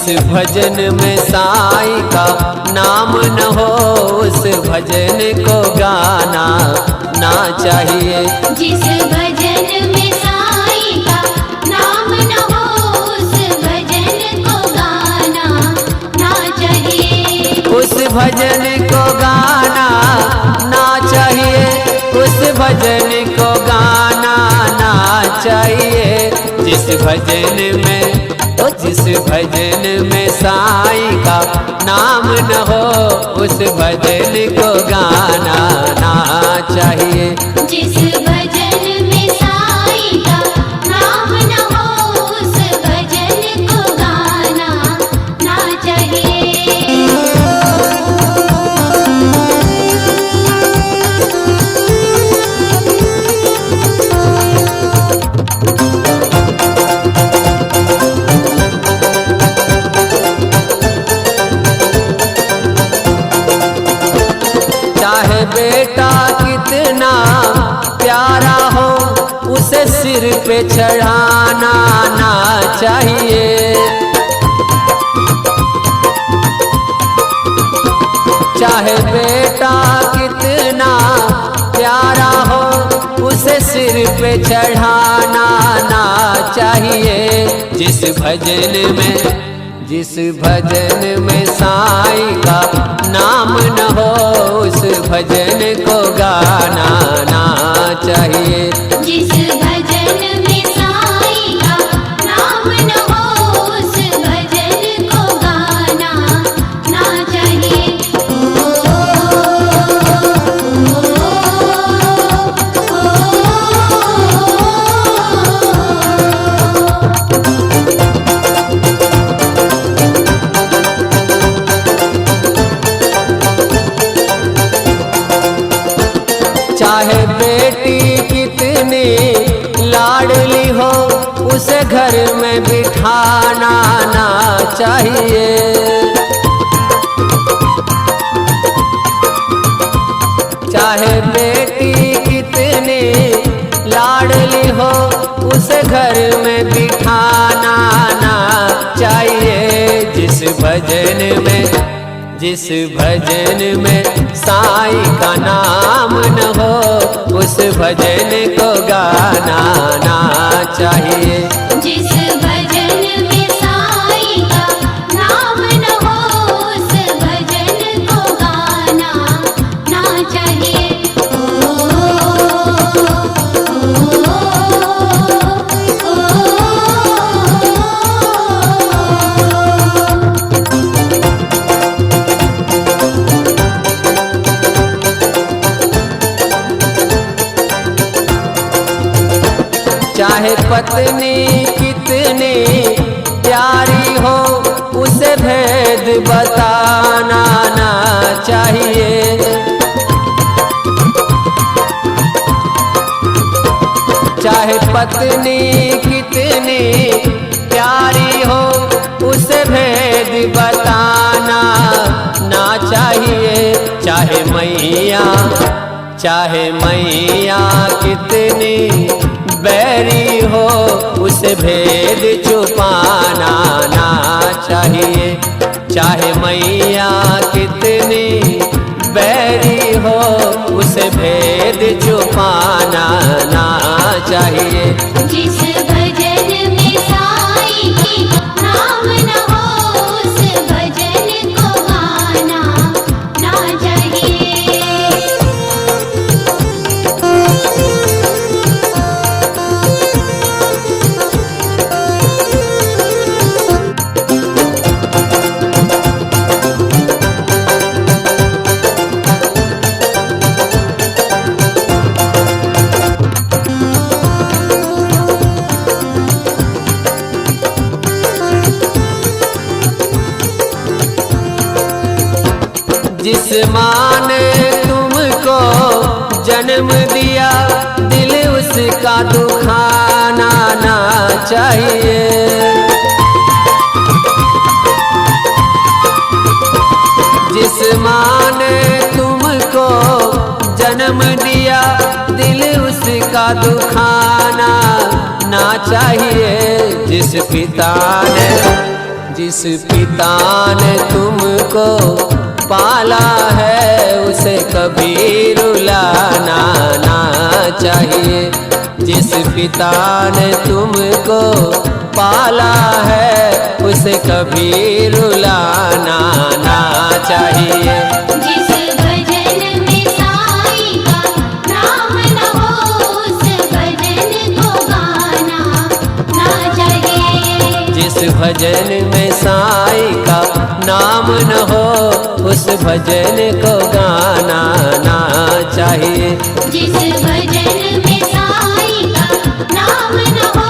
भजन में साईं का नाम न हो उस भजन को गाना ना चाहिए। जिस भजन में साईं का नाम न हो उस भजन को गाना ना चाहिए। उस भजन को गाना ना चाहिए। उस भजन को गाना ना चाहिए। जिस भजन में साईं का नाम न हो उस भजन को गाना ना चाहिए। जिस भजन में साईं का नाम न हो उस भजन को गाना ना चाहिए। चाहे बेटा कितना प्यारा हो उसे सिर पे चढ़ाना ना चाहिए। चाहे बेटा कितना प्यारा हो उसे सिर पे चढ़ाना ना चाहिए। जिस भजन में साईं का नाम न हो उस भजन को गाना ना चाहिए। जिस भजन में साईं का नाम न हो उस भजन को गाना ना चाहिए। चाहे बेटी कितनी लाडली हो उसे घर में बिठाना ना चाहिए। चाहे बेटी कितनी लाडली हो उसे घर में बिठाना ना चाहिए। जिस भजन में साईं का नाम न हो उस भजन को गाना ना चाहिए। जिस भजन में साईं का नाम न हो उस भजन को गाना ना चाहिए। चाहे पत्नी कितनी प्यारी हो उसे भेद बताना ना चाहिए। चाहे पत्नी कितनी प्यारी हो उसे भेद बताना ना चाहिए। चाहे मैया कितनी बैरी हो उसे भेद छुपाना ना चाहिए। चाहे मैया कितनी बैरी हो उसे भेद छुपाना ना चाहिए। जिस भजन में साईं की नाम न हो उस भजन को गाना ना चाहिए। जिस माँ ने तुमको जन्म दिया दिल उसका दुखाना ना चाहिए। जिस माँ ने तुमको जन्म दिया दिल उसका दुखाना ना चाहिए। जिस पिता ने तुमको पाला है उसे कभी रुलाना ना चाहिए। जिस पिता ने तुमको पाला है उसे कभी रुलाना ना चाहिए। जिस भजन में साईं का नाम न हो उस भजन को गाना ना चाहिए। जिस भजन में साईं का नाम न हो उस भजन को गाना ना चाहिए। जिस भजन में साईं का नाम न हो